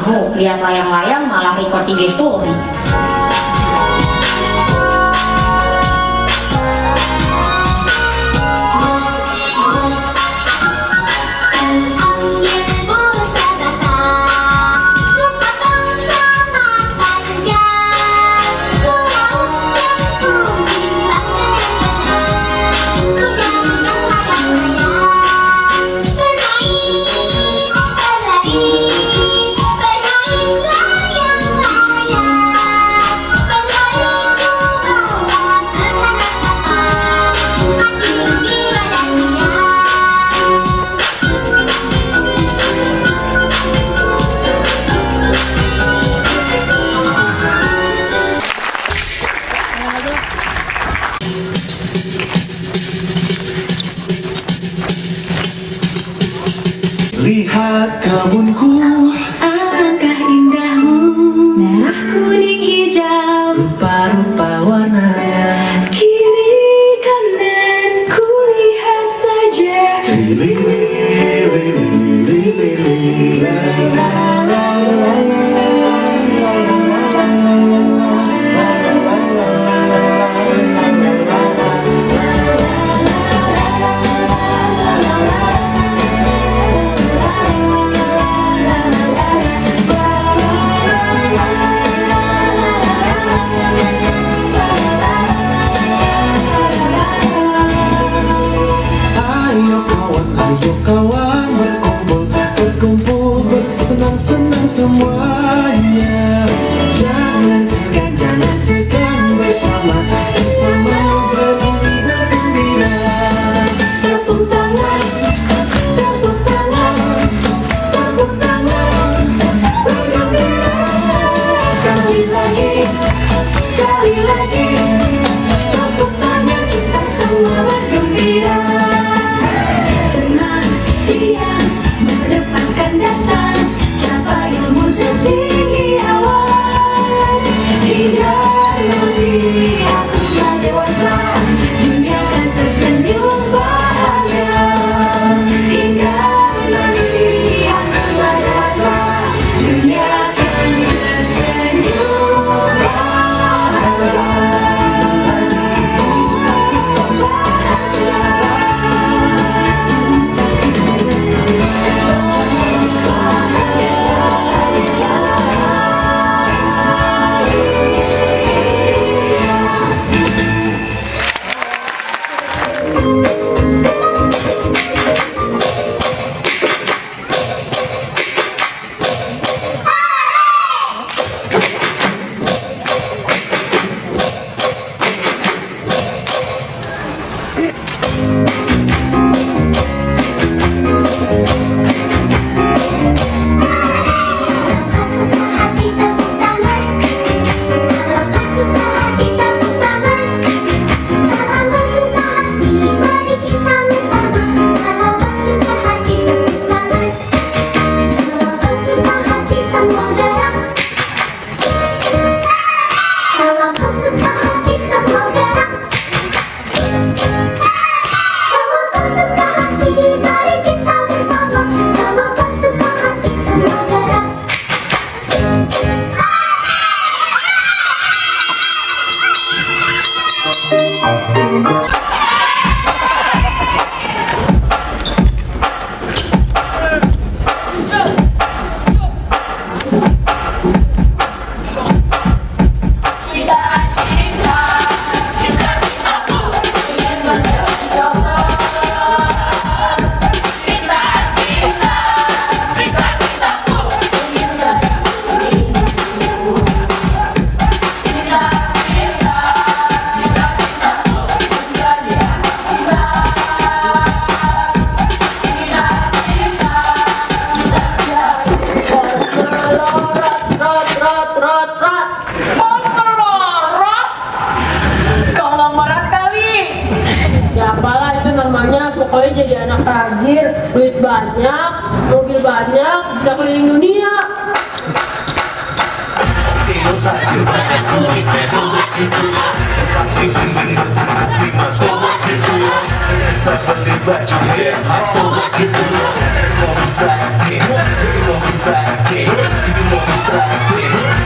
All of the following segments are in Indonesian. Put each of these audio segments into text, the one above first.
kamu lihat layang-layang malah record IG story. Lihat kebunku, alangkah indahmu, merah kuning hijau, rupa-rupa warnanya. kiri kanan ku lihat saja. Lili, lili, lili, lili, la, la, la, la, ayo kawan berkumpul bersenang-senang semuanya. Jangan segan bersama bernyanyi bergembira. Tepuk tangan, tepuk tangan, tepuk tangan, bergembira. Sekali lagi, tepuk tangan kita semua bergembira. Senang, riang, masa depan kan datang, capai ilmu setinggi awan. Hingga nanti aku telah dewasa, dunia akan tersenyum bahagia. Hingga nanti aku telah dewasa, dunia akan tersenyum bahagia. Pokoknya jadi anak tajir, duit banyak, mobil banyak, bisa keliling dunia. Bisa beli baju hip hop, so what you do? Mau bisa sidekick. You know me sidekick.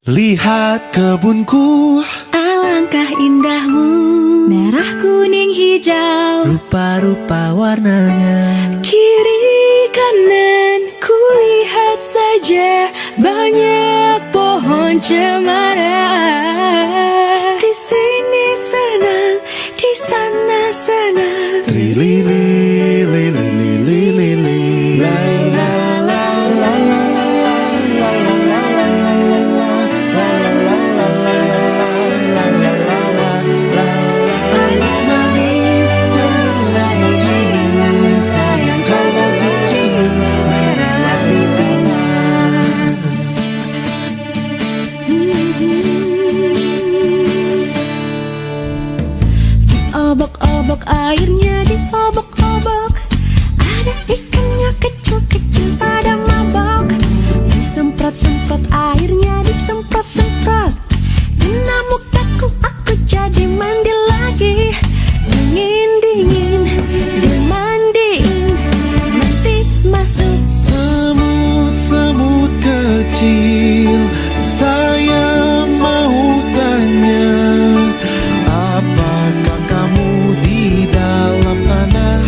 Lihat kebunku, Alangkah indahmu, merah, kuning, hijau, rupa-rupa warnanya. kiri kanan kulihat saja banyak pohon. pohon cemara. Di sini senang, di sana senang. Trilili, lili, lili, lili, la la la la la la la la la la la la la. Anak manis jangan dicium, sayang kalau dicium merah pipinya. Diobok-obok airnya, diobok-obok. Ada ikannya kecil-kecil pada mabok. Disemprot-semprot airnya, disemprot-semprot. Kena mukaku, aku jadi mandi lagi. Dingin-dingin, dimandiin. Nanti masuk Semut-semut kecil, saya mau tanya, apakah kamu di dalam tanah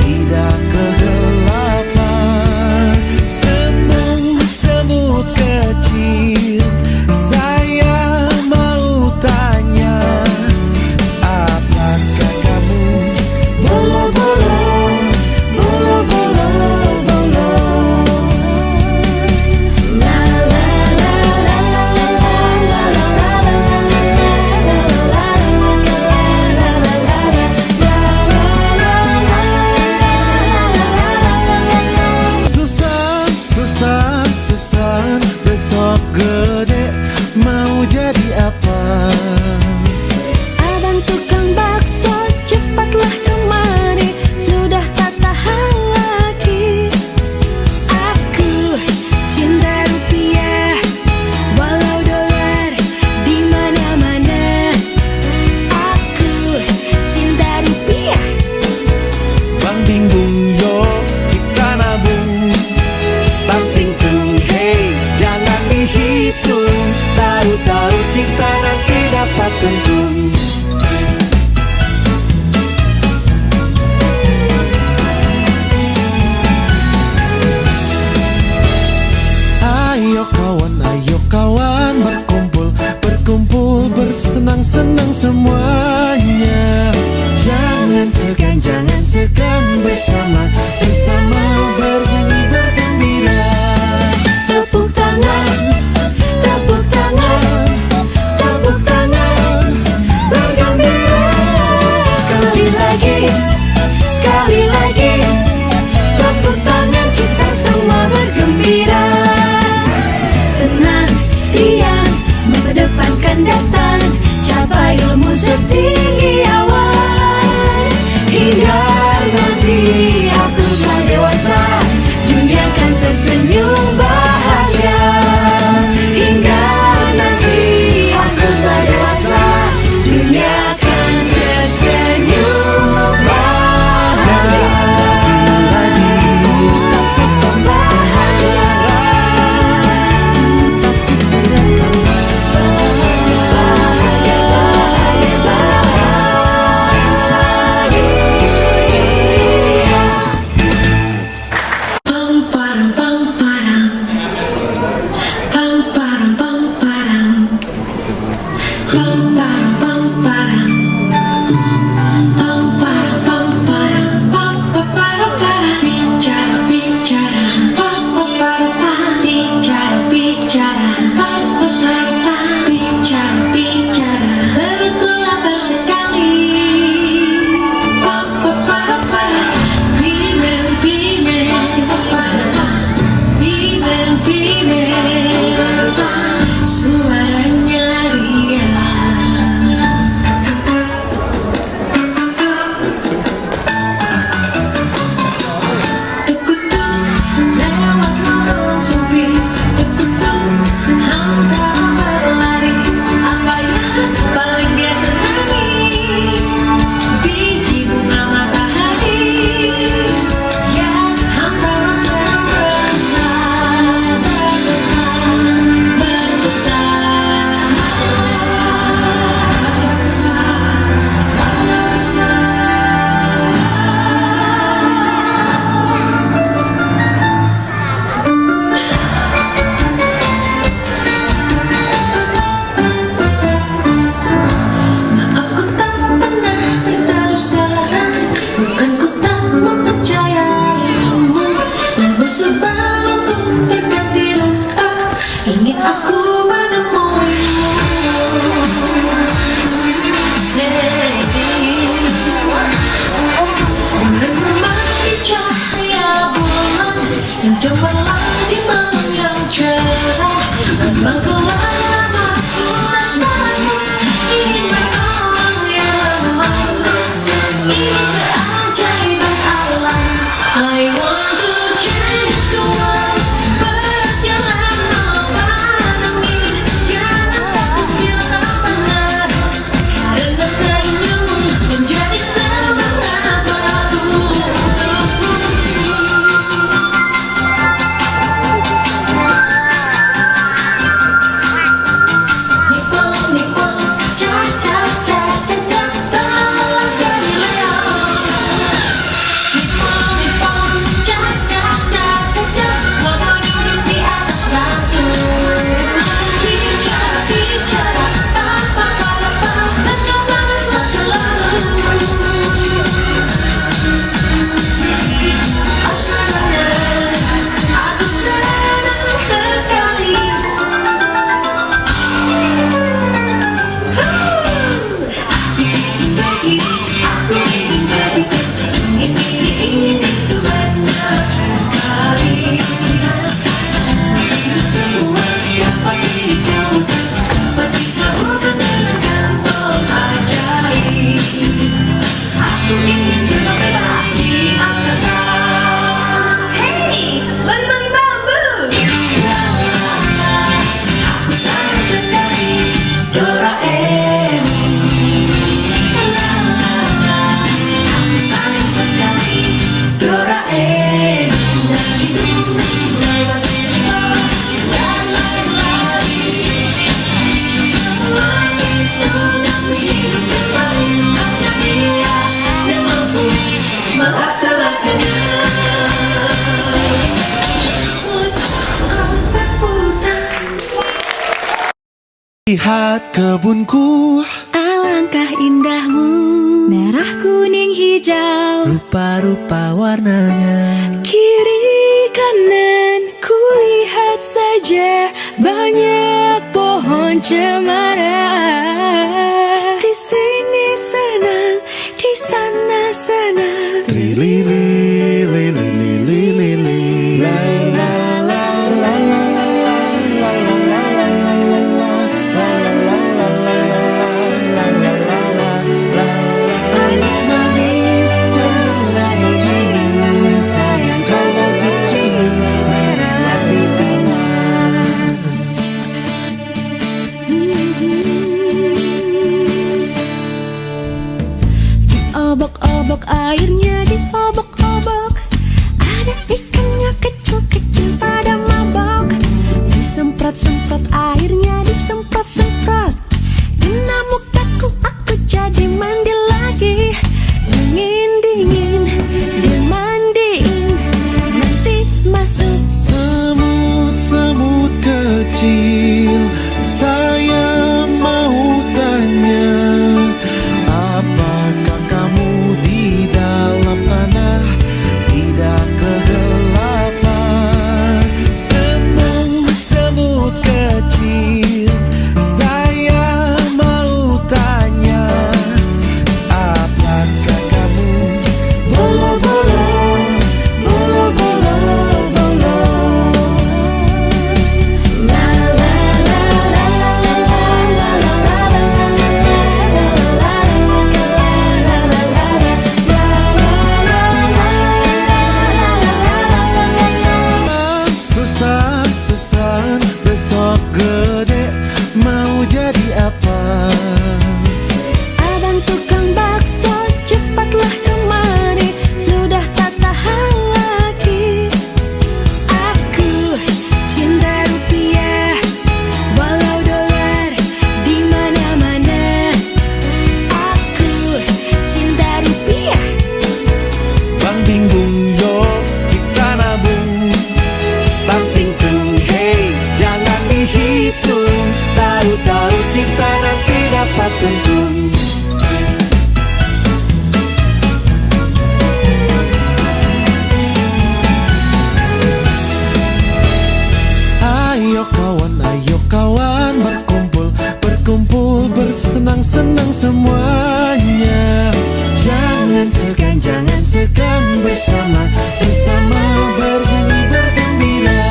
tidak kegelapan? Semut-semut kecil, saya mau tanya, apakah kamu bolo-bolo, bolo-bolo, bolo? La la la la la la Susan, Susan, Susan, besok gede mau jadi apa? abang tukang bakso, cepatlah kemari. Sudah tak tahan lagi. Aku cinta rupiah, walau dolar di mana-mana. Aku cinta rupiah. Bang bingung yo, kita nabung. Banting tung, hey, jangan dihitung. Tahu-tahu cinta nanti dapat untung. Ayo kawan, berkumpul, berkumpul, bersenang-senang semuanya. Jangan segan bersama, bersama bernyanyi bergembira. Tepuk tangan, tepuk tangan, tepuk tangan, bergembira. Sekali lagi, tepuk tangan, kita semua bergembira. Senang, riang, masa depan kan datang. Capai ilmu setinggi awan. Hingga nanti aku telah dewasa. di malam yang cerah. Memang kelam aku rasanya ingin menolong yang lemah. Ini keajaiban alam. I want to change the world. Berjalan melawan angin. Jangan takut bila kau benar. Karena senyum menjadi semangat baru untukku. Nippon, Nippon, cha cha cha cha cha, la Galileo. Nippon, Nippon, cha cha cha cha cha, mama duduk di atas batu. Bicara, bicara, tanpa harapan, bersemangat selalu. Asalnya, aku senang sekali. Aku ingin begitu, ingin itu banyak sekali. Semua dapat ditemukan, dapat ditemukan dengan kantong ajaib. Aku ingin terbang bebas di angkasa. Hey, balik-balik bambu. La la la, aku sayang sekali Doraemon. La la la, aku sayang sekali Doraemon. Dari dulu lewat cerita dan lain-lain. Semua itu dapat hidup kembali. Hanya dia yang mampu melaksanakannya. Lihat kebunku, Alangkah indahmu, merah, kuning, hijau, rupa-rupa warnanya. kiri kanan kulihat saja banyak pohon cemara. Di sini senang, di sana senang. Trilili, lili, lili, lili, la la la la la la la la la la la la la la la la. Anak manis janganlah dicium, sayang kalau dicium merahlah pipinya. Diobok-obok airnya, diobok-obok. Ada ikannya kecil-kecil pada mabok. Disemprot-semprot airnya, disemprot-semprot. Kena mukaku, aku jadi mandi lagi. Dingin-dingin, dimandiin. Nanti masuk Semut-semut kecil, saya mau tanya, apakah kamu di dalam tanah tidak kegelapan? Semut kecil, saya mau tanya, apakah kamu bolo-bolo, bolo-bolo, bolo? la la la la la la la Susan, besok gede mau jadi apa? Abang tukang bakso, cepatlah kemari. Sudah tak tahan lagi. Aku cinta rupiah, walau dolar di mana-mana. Aku cinta rupiah. Bang bingung yo, kita nabung. Banting tung, hey, jangan dihitung. Tahu-tahu kita nanti dapat untung. Ayo kawan, berkumpul, berkumpul, bersenang-senang semuanya. Jangan segan bersama, bersama bernyanyi bergembira.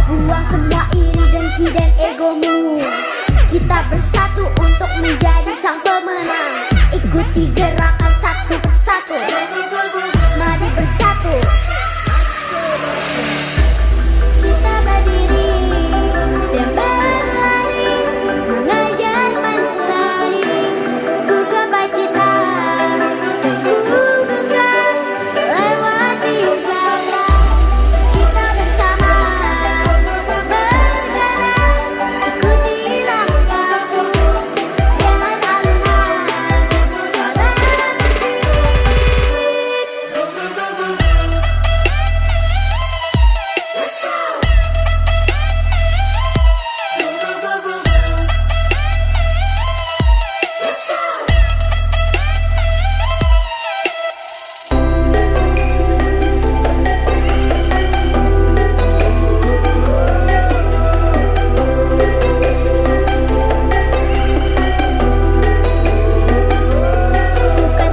Buang semua iri, dengki dan egomu. Kita bersatu untuk menjadi sang pemenang. Ikuti gerakan satu persatu. Mari bersatu. Kita berdiri dan berlari, mengejar mentari. Ku gapai cita dan ku genggam lewati jalan. Kita bersama bergerak, ikuti langkahku dengan alunan suara bukan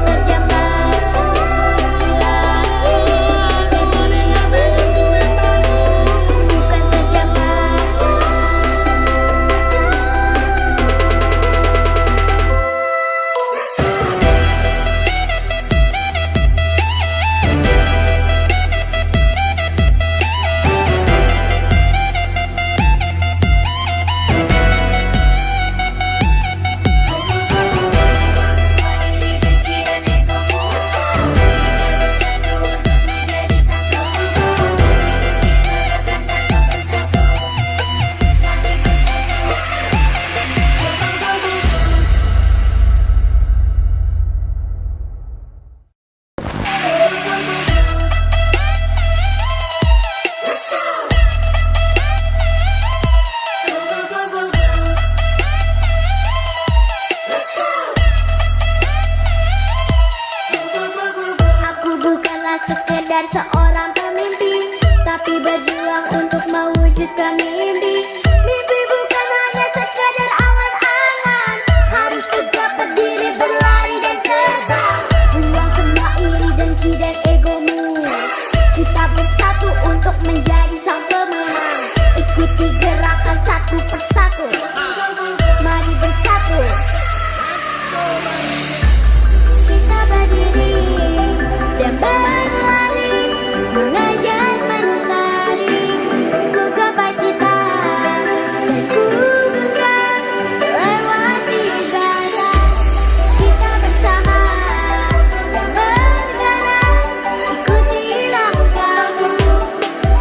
terjamah lagi, bukan terjamah. Aku bukanlah sekedar seorang pemimpi, tapi berjuang untuk mewujudkan mimpi. Mimpi bukan hanya sekedar angan-angan, harus tegak berdiri, berlari dan terbang. Buang semua iri, dengki dan egomu. Kita bersatu untuk menjadi sang pemenang. Ikuti gerakan satu persatu. Mari bersatu. Kita berdiri dan berlari, mengejar mentari. Ku gapai cita dan ku genggam lewati jalan. Kita bersama dan bergerak, ikuti langkahku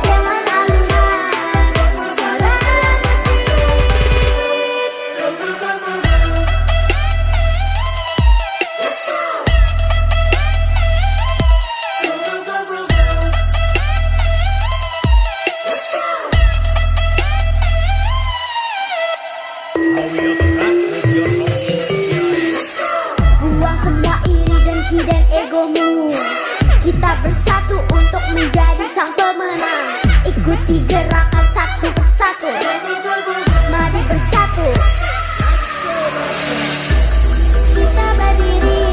dengan alunan suara Buang semua iri, dengki dan egomu. Kita bersatu untuk menjadi sang pemenang. Ikuti gerakan satu persatu. Mari bersatu. Kita berdiri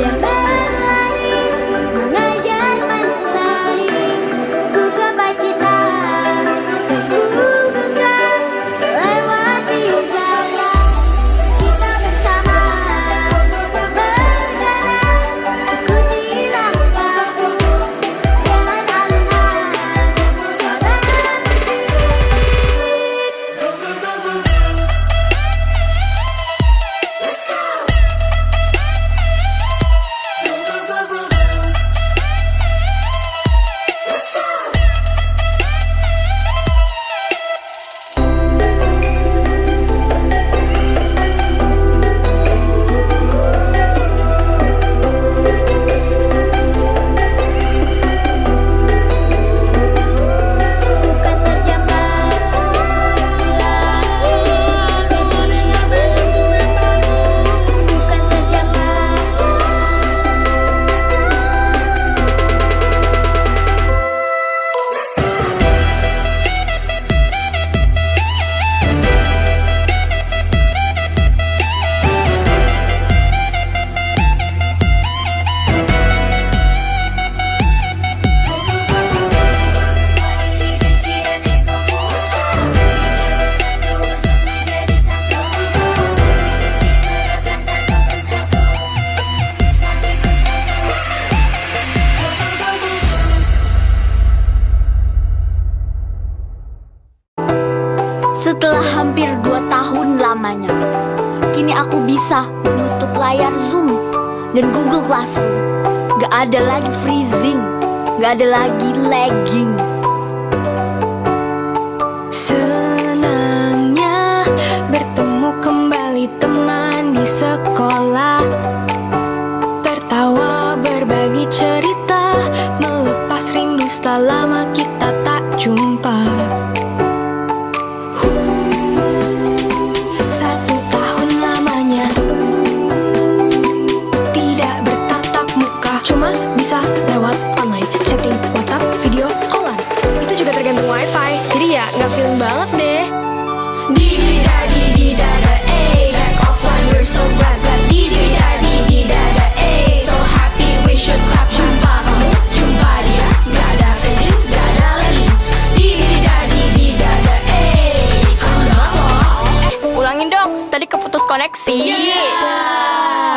dan berlari, mengejar mentari. Ku gapai cita dan ku genggam lewati jalan. Kita bersama bergerak, ikuti langkahku dengan alunan suara Setelah hampir 2 tahun lamanya, kini aku bisa menutup layar Zoom dan Google Classroom. Gak ada lagi freezing, gak ada lagi lagging. Senangnya bertemu kembali teman di sekolah, tertawa berbagi cerita, melepas rindu setelah lama kita tak jumpa. 1 tahun lamanya tidak bertatap muka, cuma bisa lewat online, chatting, WhatsApp, video callan. Itu juga tergantung wifi, jadi ya nggak feeling banget deh. Di-di-da-di-di-da-da, back offline, we're so glad. Di-di-da-di-di-da-da, so happy, we should clap. Jumpa kamu, jumpa dia, gak ada freezing, gak ada lagi. Di-di-da-di-di-da-da, kamu banget loh. Ulangin dong, tadi keputus koneksi.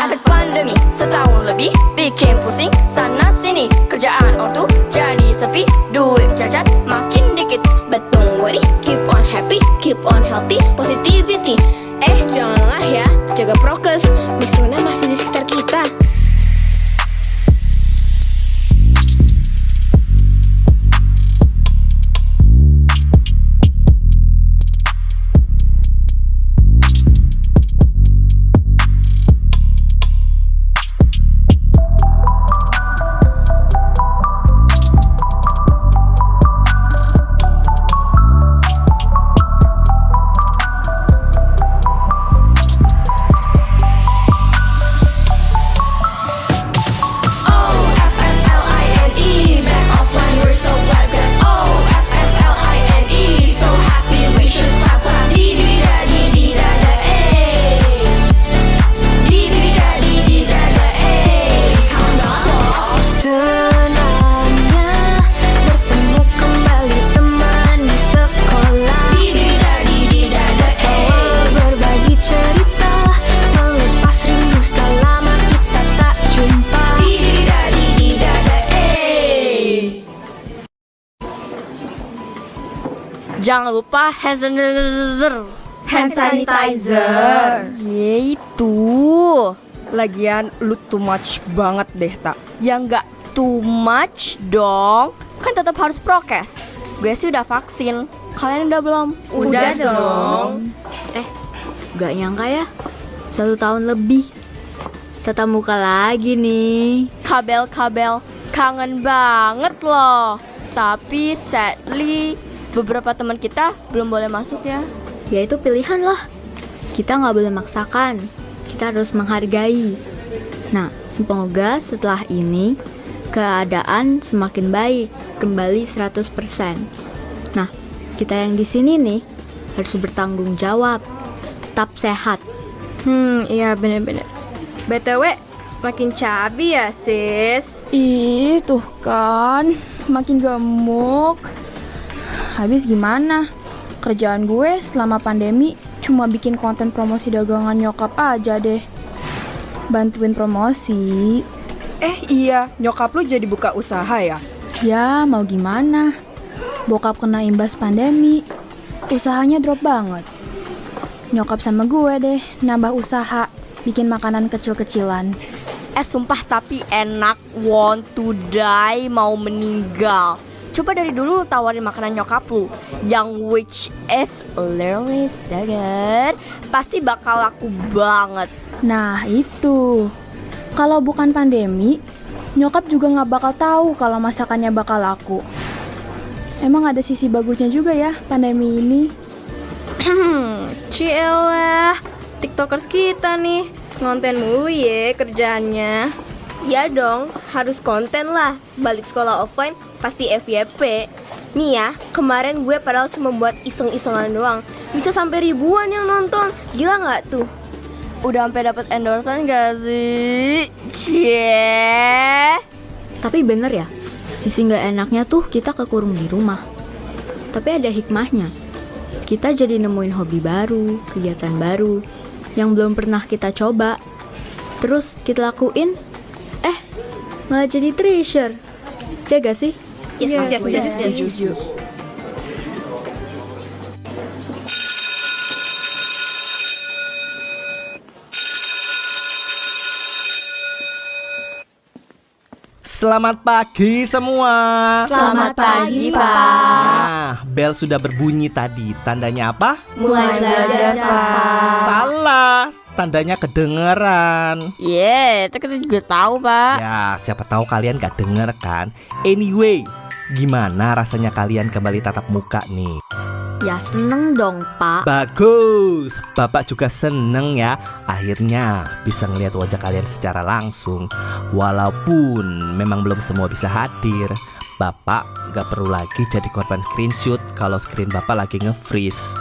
Efek pandemi setahun lebih bikin pusing sana sini, kerjaan ortu jadi sepi, duit jajan makin dikit. But don't worry, keep on happy, keep on healthy, positivity. Jangan lengah ya, jaga prokes, Miss Luna masih di sekitar kita. Jangan lupa hand sanitizer. Yaitu. Lagian lu too much banget deh, tak? Ya nggak too much dong. Kan tetap harus prokes. Gue sih udah vaksin. Kalian udah belum? Udah dong. Gak nyangka ya, 1 tahun lebih tatap muka lagi nih. Kabel-kabel kangen banget loh. Tapi sadly beberapa teman kita belum boleh masuk ya. Ya itu pilihan lah. Kita gak boleh maksakan. Kita harus menghargai. Nah, semoga setelah ini keadaan semakin baik, kembali 100%. Nah, kita yang di sini nih harus bertanggung jawab, tetap sehat. Iya bener-bener. BTW, makin cabi ya sis. Ih, tuh kan, makin gemuk. Habis gimana? Kerjaan gue selama pandemi cuma bikin konten promosi dagangan nyokap aja deh. Bantuin promosi. Iya, nyokap lu jadi buka usaha ya? Ya, mau gimana? Bokap kena imbas pandemi. Usahanya drop banget. Nyokap sama gue deh nambah usaha, bikin makanan kecil-kecilan. Sumpah tapi enak, want to die, mau meninggal. Coba dari dulu lu tawarin makanan nyokap lu, yang which is literally so good. Pasti bakal laku banget. Nah itu, kalau bukan pandemi, nyokap juga gak bakal tahu kalau masakannya bakal laku. Emang ada sisi bagusnya juga ya pandemi ini. Cielah, tiktokers kita nih ngonten mulu ya kerjaannya. Ya dong, harus konten lah. Balik sekolah offline pasti FYP. Nih ya, kemarin gue padahal cuma buat iseng-isengan doang, bisa sampai ribuan yang nonton. Gila nggak tuh? Udah sampai dapat endorsean gak sih? Cie. Tapi bener ya, sisi gak enaknya tuh kita kekurung di rumah. Tapi ada hikmahnya. Kita jadi nemuin hobi baru, kegiatan baru yang belum pernah kita coba. Terus kita lakuin, malah jadi treasure. Ya gak sih? Yes. Selamat pagi semua. Selamat pagi, Pak. Nah, bel sudah berbunyi tadi. Tandanya apa? Mulai belajar, Pak. Salah. Tandanya kedengeran. Itu kita juga tahu, Pak. Ya, siapa tahu kalian gak denger kan. Anyway, gimana rasanya kalian kembali tatap muka nih? Ya seneng dong, Pak. Bagus, Bapak juga seneng ya. Akhirnya bisa ngeliat wajah kalian secara langsung. Walaupun memang belum semua bisa hadir, Bapak gak perlu lagi jadi korban screenshot kalau screen Bapak lagi nge-freeze.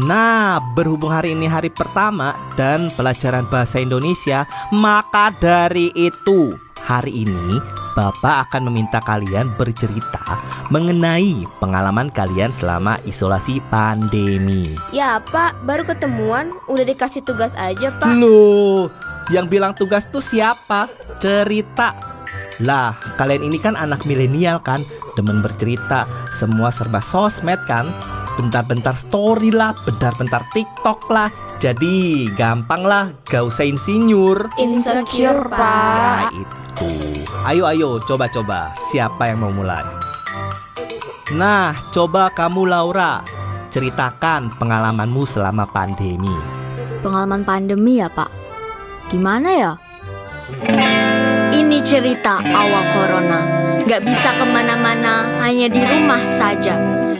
Nah, berhubung hari ini hari pertama dan pelajaran bahasa Indonesia, maka dari itu hari ini Bapak akan meminta kalian bercerita mengenai pengalaman kalian selama isolasi pandemi. Ya Pak, baru ketemuan udah dikasih tugas aja Pak. Loh, yang bilang tugas tuh siapa? Cerita. Lah, kalian ini kan anak milenial kan, demen bercerita, semua serba sosmed kan. Bentar-bentar story lah, bentar-bentar TikTok lah. Jadi gampang lah, gak usah insinyur. Insecure, Ya Pak. itu. Ayo, coba-coba. Siapa yang mau mulai? Nah, coba kamu Laura, ceritakan pengalamanmu selama pandemi. Pengalaman pandemi ya, Pak. Gimana ya? Ini cerita awal corona. Gak bisa kemana-mana, hanya di rumah saja.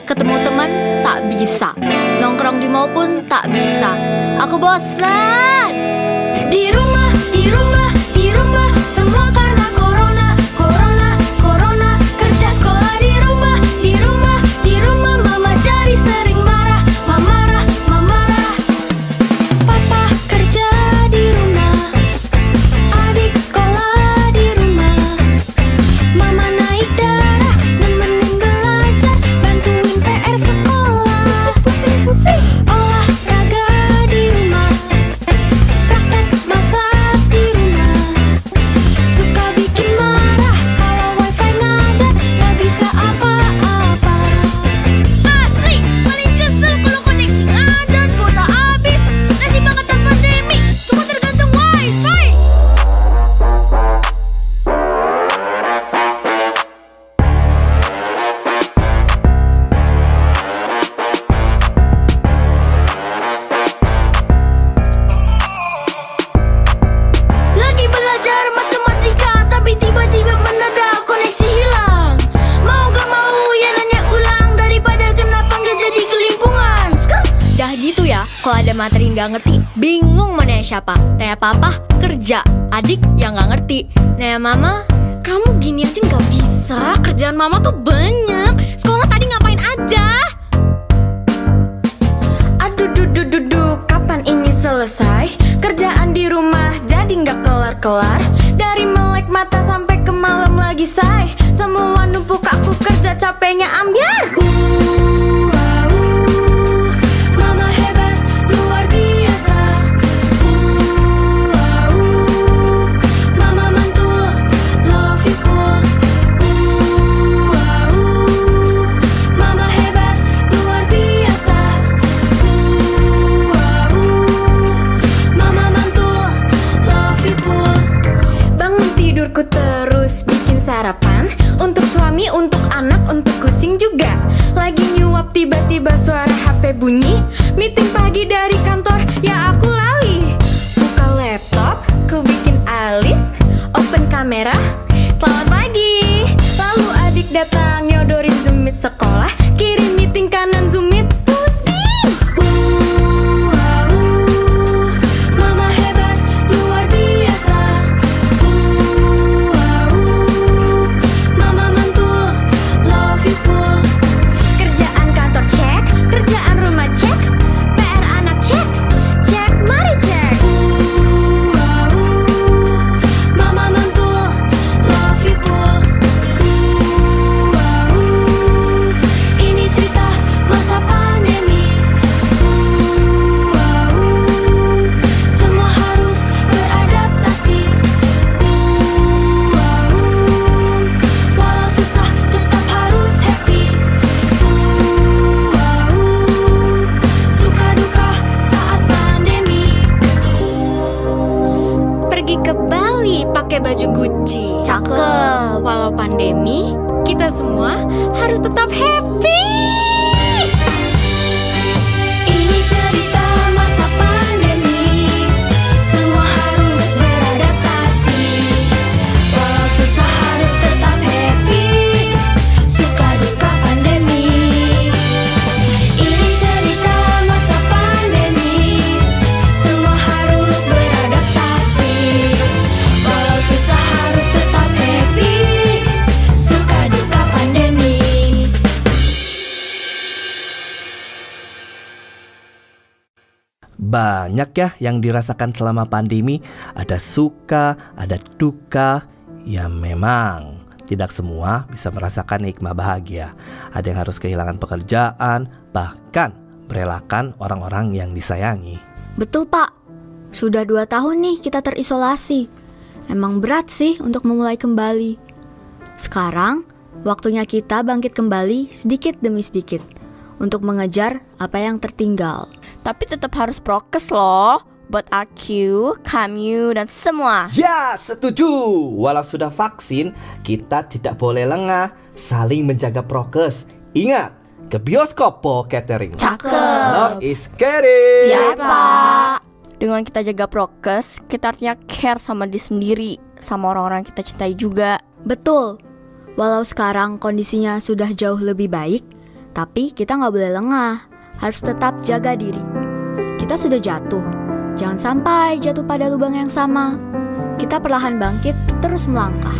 Ketemu teman tak bisa, nongkrong di mall pun tak bisa. Aku bosan. Di rumah, di rumah, di rumah, semua karena corona, corona, corona. Kerja sekolah di rumah, di rumah, di rumah. Mama jadi sering marah, marah, marah. Papa kerja di rumah, adik sekolah di rumah. Mama naik darah, nemenin belajar, bantuin PR sekolah. Olahraga di rumah, praktek masak di rumah. Suka bikin marah kalau wifi ngadat, gak bisa apa-apa. Asli, paling kesel kalau koneksi ngadat, kuota habis. Nasib angkatan pandemi, semua tergantung wifi. Lagi belajar matematika, tapi tiba-tiba mendadak koneksi hilang. Mau gak mau ya nanya ulang, daripada kenapa gak jadi kelimpungan. Sekarang Dah gitu ya, kalau ada materi nggak ngerti, bingung mau nanya siapa. Tanya papa, kerja. Adik yang nggak ngerti. Nanya mama, kamu gini aja nggak bisa. Kerjaan mama tuh banyak. Sekolah tadi ngapain aja? aduh duh, kapan ini selesai? Kerjaan di rumah jadi nggak kelar-kelar. Dari melek mata sampai ke malam lagi say. Semua numpuk aku kerja capeknya ambiar. Mama hebat luar biasa. Mama mantul love you full. Mama hebat luar biasa. Mama mantul love you full. Bangun tidurku terus bikin sarapan. Untuk suami, untuk anak, untuk kucing juga. Lagi nyuap tiba-tiba suara HP bunyi. Meeting pagi dari kantor, ya aku lali. Buka laptop, ku bikin alis. Open kamera, selamat pagi. Lalu adik datang nyodorin Zoom Meet sekolah. Kirim meeting kanan Zoom Meet, pusing. Mama hebat luar biasa. Mama mantul love you full. Kerjaan kantor cek, kerjaan rumah cek, PR anak cek, cek mari cek. Mama mantul love you full. Ini cerita masa pandemi. tetap happy. Ini cerita masa pandemi, semua harus beradaptasi. Walau susah harus tetap happy, suka duka pandemi. Ini cerita masa pandemi, semua harus beradaptasi. Walau susah harus tetap happy, suka duka pandemi. Banyak ya yang dirasakan selama pandemi. Ada suka, ada duka. Ya memang tidak semua bisa merasakan nikmat bahagia. Ada yang harus kehilangan pekerjaan, bahkan merelakan orang-orang yang disayangi. Betul Pak, sudah 2 tahun nih kita terisolasi. Emang berat sih untuk memulai kembali. Sekarang, waktunya kita bangkit kembali sedikit demi sedikit untuk mengejar apa yang tertinggal. Tapi tetap harus prokes loh, buat aku, kamu, dan semua. Ya, setuju. Walau sudah vaksin, kita tidak boleh lengah, saling menjaga prokes. Ingat, ke bioskop po catering. Cakep. Love is caring. Siapa? Dengan kita jaga prokes, kita artinya care sama diri sendiri, sama orang-orang kita cintai juga. Betul, walau sekarang kondisinya sudah jauh lebih baik, tapi kita nggak boleh lengah, harus tetap jaga diri. Kita sudah jatuh, jangan sampai jatuh pada lubang yang sama. Kita perlahan bangkit, terus melangkah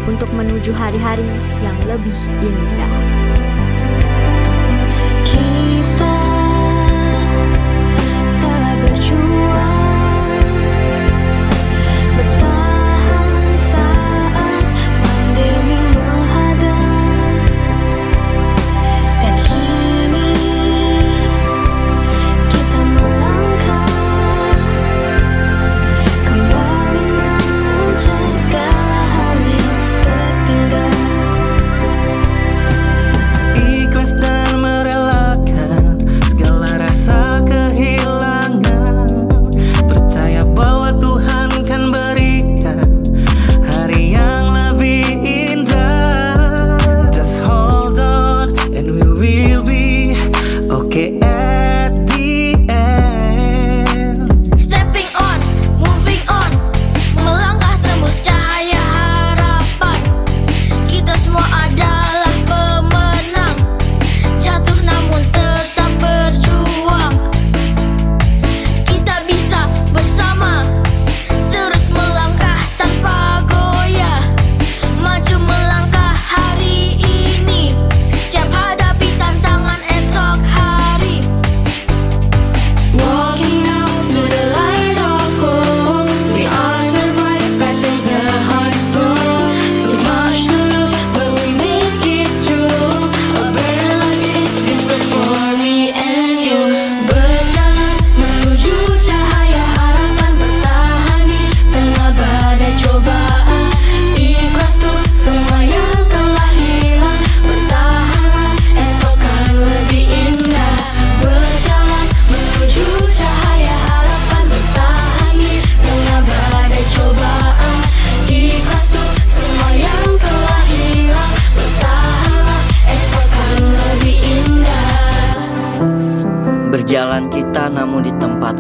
untuk menuju hari-hari yang lebih indah. Kita telah berjuang, bertahan saat pandemi menghadang, dan kini kita melangkah kembali mengejar segala hal yang tertinggal. Ikhlas dan merelakan segala rasa kehilangan. Percaya bahwa Tuhan kan berikan hari yang lebih indah. Just hold on and we will be okay at the end. Stepping on, moving on, melangkah tembus cahaya harapan. Kita semua adalah pemenang, jatuh namun tetap berjuang. Kita bisa bersama, terus melangkah tanpa goyah, maju melangkah hari ini, siap hadapi tantangan esok hari. Walking out to the light of hope, we are survived, passing the hard storm. Too much to lose, but we make it through. A better life is this for me and you. Berjalan menuju cahaya harapan, bertahan di tengah badai cobaan. Ikhlas tuh semua yang telah hilang, bertahanlah, esok kan lebih indah. Berjalan menuju cahaya harapan, bertahan di tengah badai cobaan. Ikhlas tuh semua yang telah hilang, bertahanlah, esok kan lebih indah. Berjalan kita namun di tempat,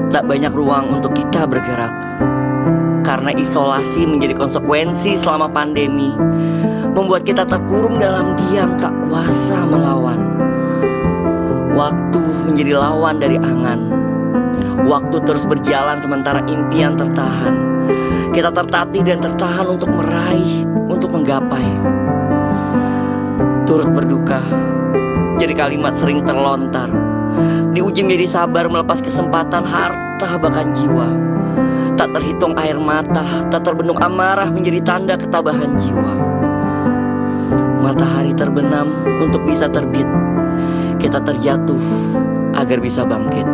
tak banyak ruang untuk kita bergerak. Karena isolasi menjadi konsekuensi selama pandemi, membuat kita terkurung dalam diam, tak kuasa melawan. Waktu menjadi lawan dari angan. Waktu terus berjalan sementara impian tertahan. Kita tertatih dan tertahan untuk meraih, untuk menggapai. Turut berduka jadi kalimat sering terlontar. Diuji menjadi sabar melepas kesempatan, harta bahkan jiwa. Tak terhitung air mata, tak terbendung amarah menjadi tanda ketabahan jiwa. Matahari terbenam untuk bisa terbit. Kita terjatuh agar bisa bangkit.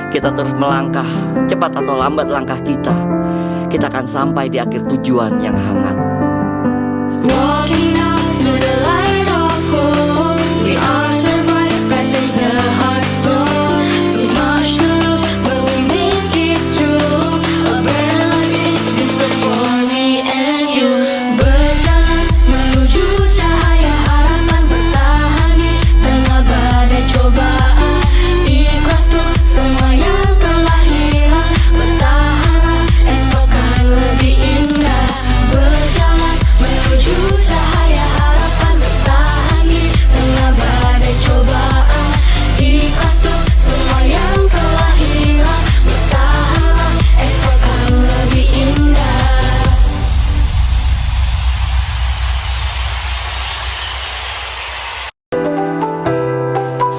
Kita terus melangkah, cepat atau lambat langkah kita akan sampai di akhir tujuan yang hangat. Walking out to the light of hope, we are survived, passing the hard storm. Too much to lose, but we make it through. A better life is this for me and you. Berjalan menuju cahaya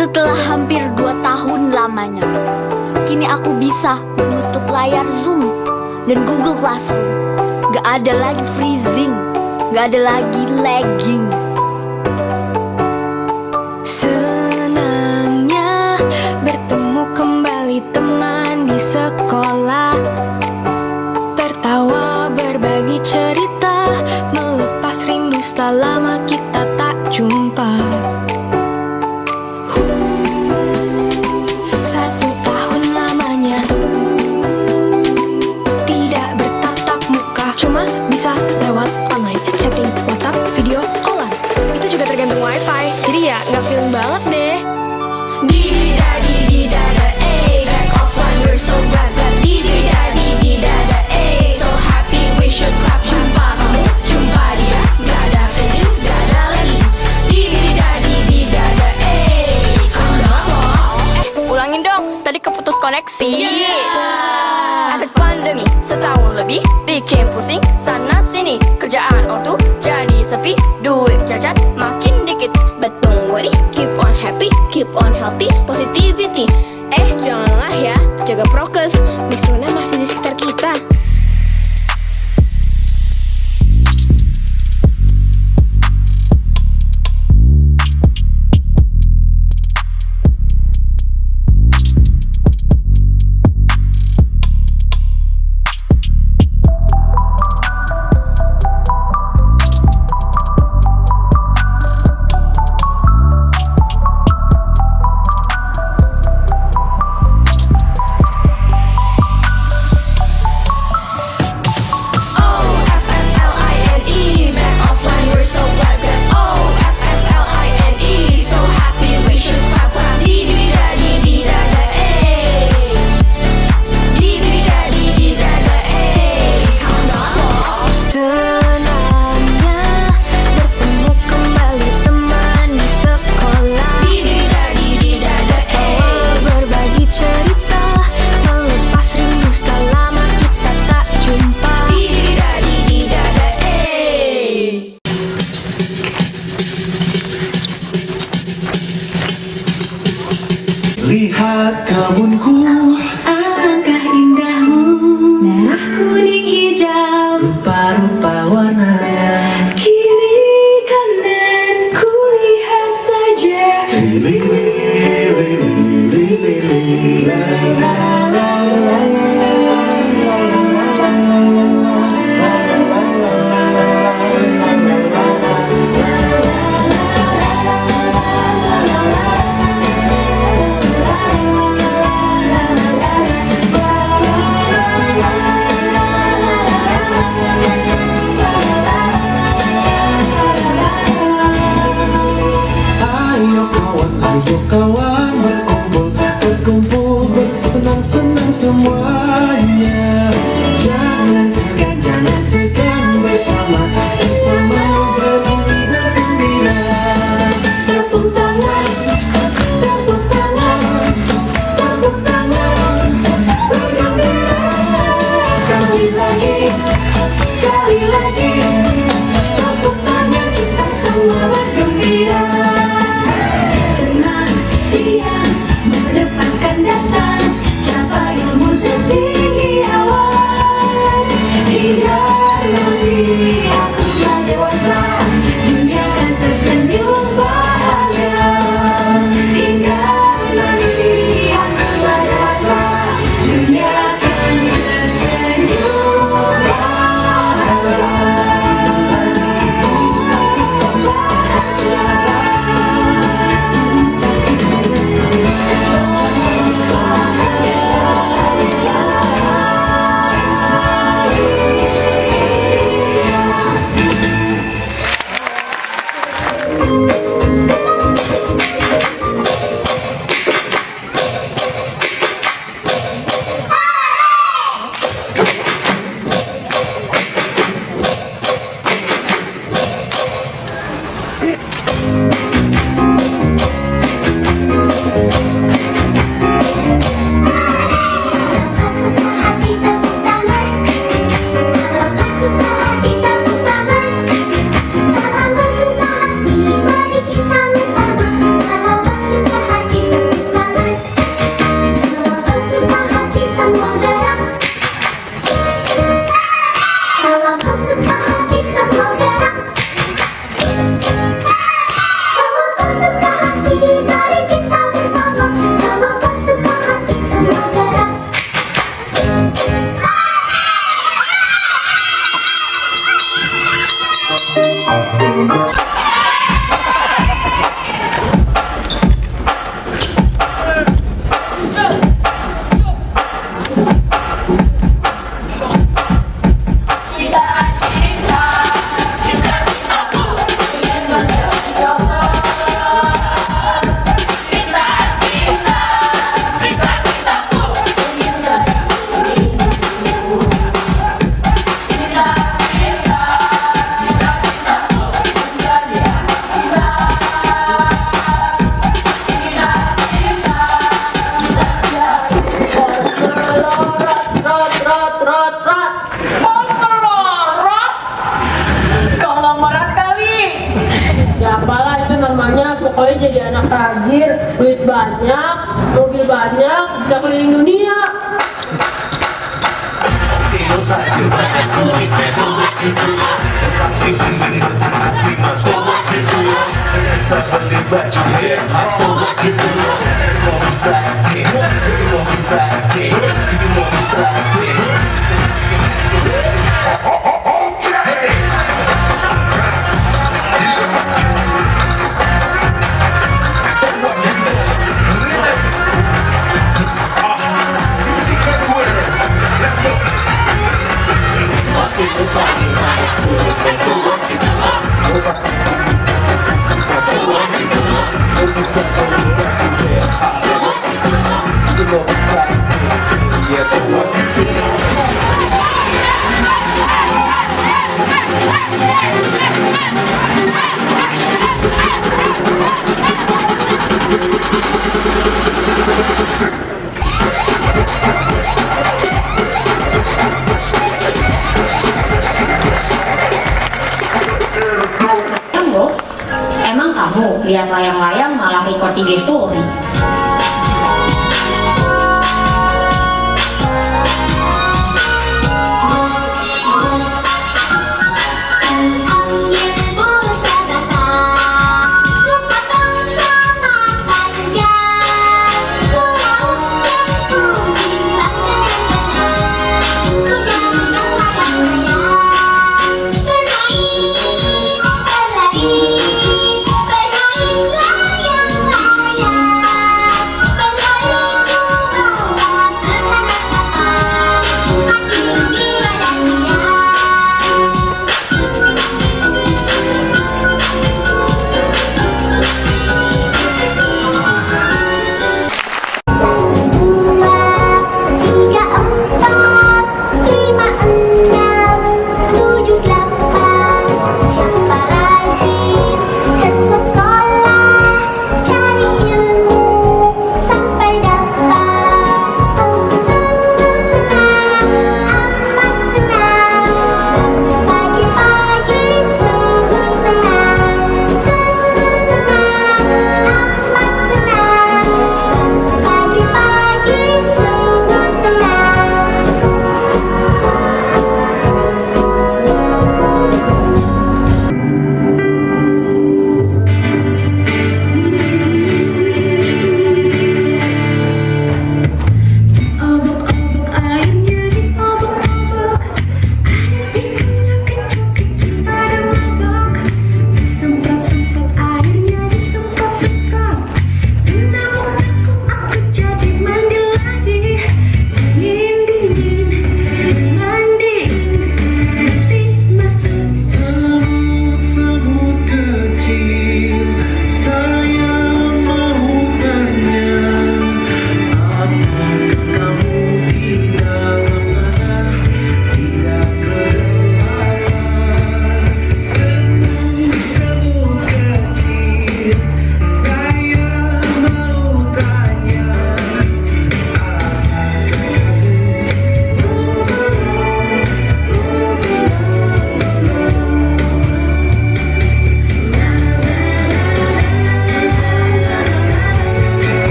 Setelah hampir 2 tahun lamanya, kini aku bisa mengutuk layar Zoom dan Google Classroom. Gak ada lagi freezing, gak ada lagi lagging. Senangnya bertemu kembali teman di sekolah, tertawa berbagi cerita, melepas rindu setelah lama kita tak jumpa. 1 tahun lamanya tidak bertatap muka, cuma bisa lewat online, chatting, WhatsApp, video callan. Itu juga tergantung wifi, jadi ya nggak feeling banget deh. Di-di-da-di-di-da-da, back offline, we're so glad. Di-di-da-di-di-da-da, so happy, we should clap. Jumpa kamu, jumpa dia, gak ada freezing, gak ada lagi. Di-di-da-di-di-da-da, kamu banget loh. Ulangin dong, tadi keputus koneksi. Efek pandemi setahun lebih bikin pusing sana sini, kerjaan ortu jadi sepi, duit jajan makin dikit. But don't worry, keep on happy, keep on healthy, positivity. Jangan lengah ya, jaga prokes, Miss Luna masih di sekitar kita. Lihat kebunku, Alangkah indahmu, merah, kuning, hijau, rupa-rupa warnanya. kiri kanan ku lihat saja. Li, li, li, li, li, li, li, li, la, la, la, la, Ayo kawan berkumpul, berkumpul, bersenang-senang semuanya. Jangan segan bersama, bersama bernyanyi bergembira. Tepuk tangan, tepuk tangan, tepuk tangan, bergembira. Sekali lagi, tepuk tangan kita semua bergembira. Senang, riang, masa depan kan datang, capai ilmu setinggi awan. Hingga nanti aku telah dewasa, dunia kan tersenyum bahagia. Hingga nanti aku telah dewasa, dunia kan tersenyum bahagia. Hati pokoknya jadi anak tajir, duit banyak, mobil banyak, bisa keliling dunia. Emang kamu lihat layang-layang malah record IG story? Layang-layang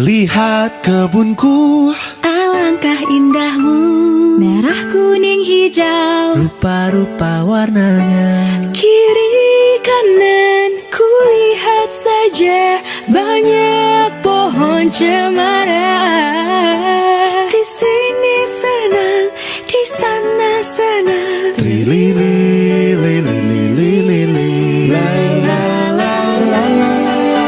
Lihat kebunku, alangkah indahmu, merah, kuning, hijau, rupa-rupa warnanya. kiri kanan kulihat saja banyak pohon cemara. Di sini senang, di sana senang. Trilili, lili, lili, lili, la la la la la la la la la.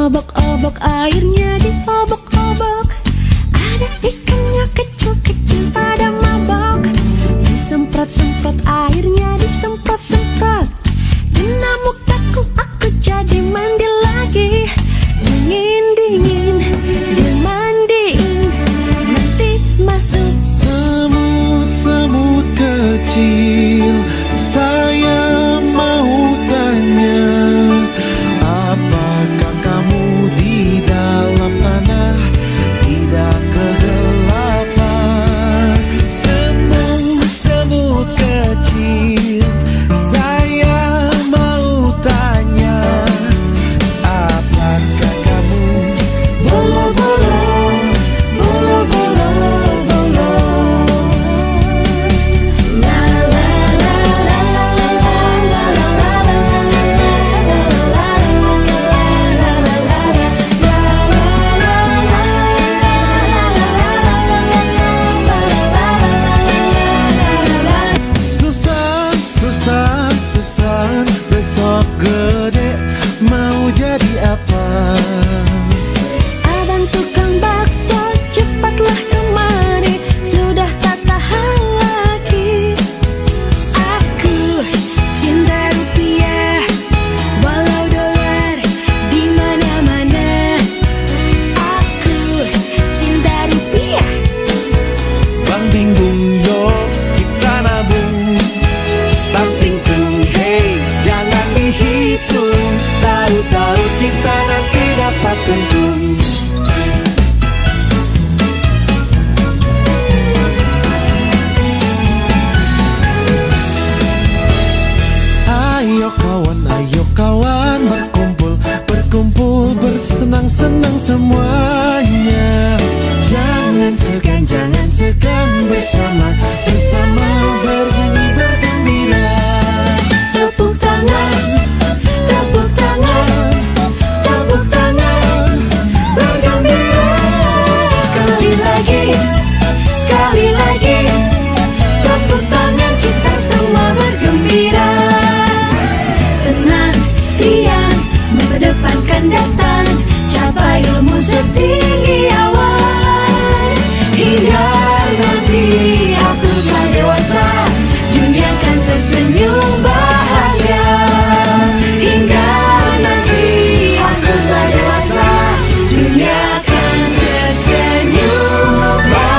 Obok-obok airnya diobok-obok, ada ikannya kecil-kecil pada mabok. Disemprot-semprot airnya disemprot-semprot, kena mukaku aku jadi mandi lagi. Dingin-dingin dimandiin, nanti masuk semut-semut kecil. Saya mau tanya, apakah kamu di dalam tanah tidak kegelapan? Semut-semut kecil, saya mau tanya, apakah kamu bolo-bolo, bolo-bolo, bolo? La la la la la la kawan berkumpul, berkumpul bersenang-senang semuanya. Jangan segan bersama bernyanyi bergembira. Tepuk tangan, tepuk tangan, tepuk tangan, bergembira. Sekali lagi, tepuk tangan kita semua bergembira. Senang, riang, masa depan kan datang, capai ilmu setinggi awan. Hingga nanti aku telah dewasa, dunia kan tersenyum bahagia. Hingga nanti aku telah dewasa, dunia kan tersenyum bahagia.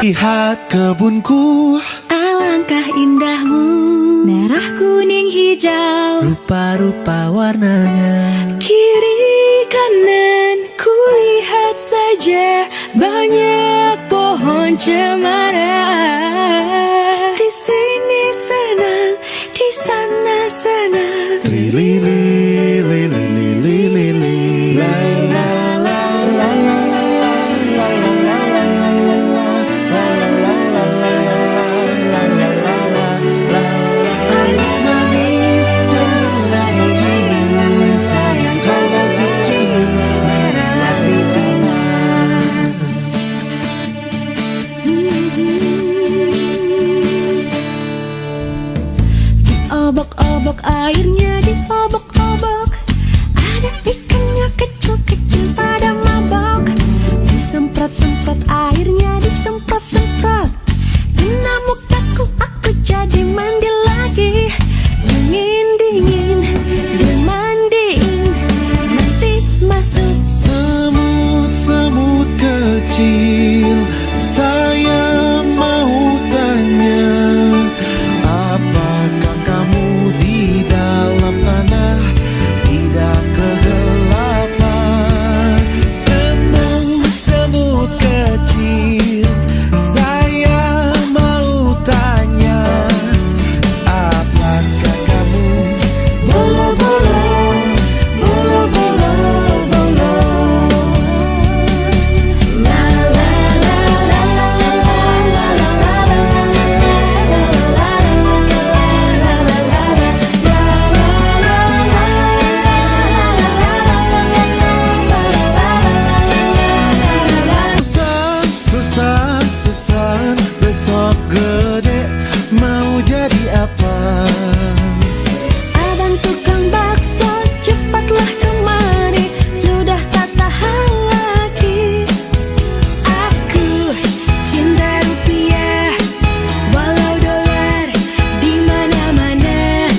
Lihat kebunku, Alangkah indahmu, merah, kuning, hijau, rupa-rupa warnanya. kiri kanan kulihat saja banyak pohon cemara. Di sini senang, di sana senang. Trilili, lili, lili, lili, la la la la la la la la la la la la. Anak manis janganlah dicium, sayang kalau dicium merahlah bibirnya. Diobok-obok airnya, diobok-obok, ada ikannya kecil-kecil pada mabok. Disemprot-semprot airnya, disemprot-semprot, kena mukaku aku jadi mandi lagi. Dingin-dingin dimandiin, nanti masuk. Semut-semut kecil, saya mau tanya, apakah kamu di dalam tanah tidak kegelapan? Semut-semut kecil, saya mau tanya, apakah kamu bolo-bolo, bolo-bolo, bolo? La la la la la la la Susan, besok gede mau jadi apa? Abang tukang bakso, cepatlah kemari, sudah tak tahan lagi. Aku cinta rupiah, walau dolar di mana-mana.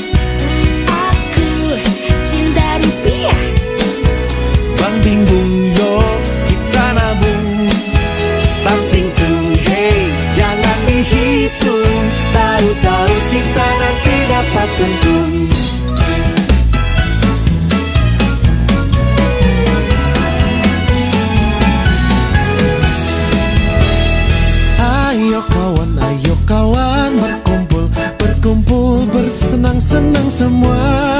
Aku cinta rupiah. Bang bingung yo, kita nabung. Bang tingkung, hey, jangan dihitung. Tahu-tahu kita nanti dapat untung. Ayo kawan, berkumpul, bersenang-senang semua.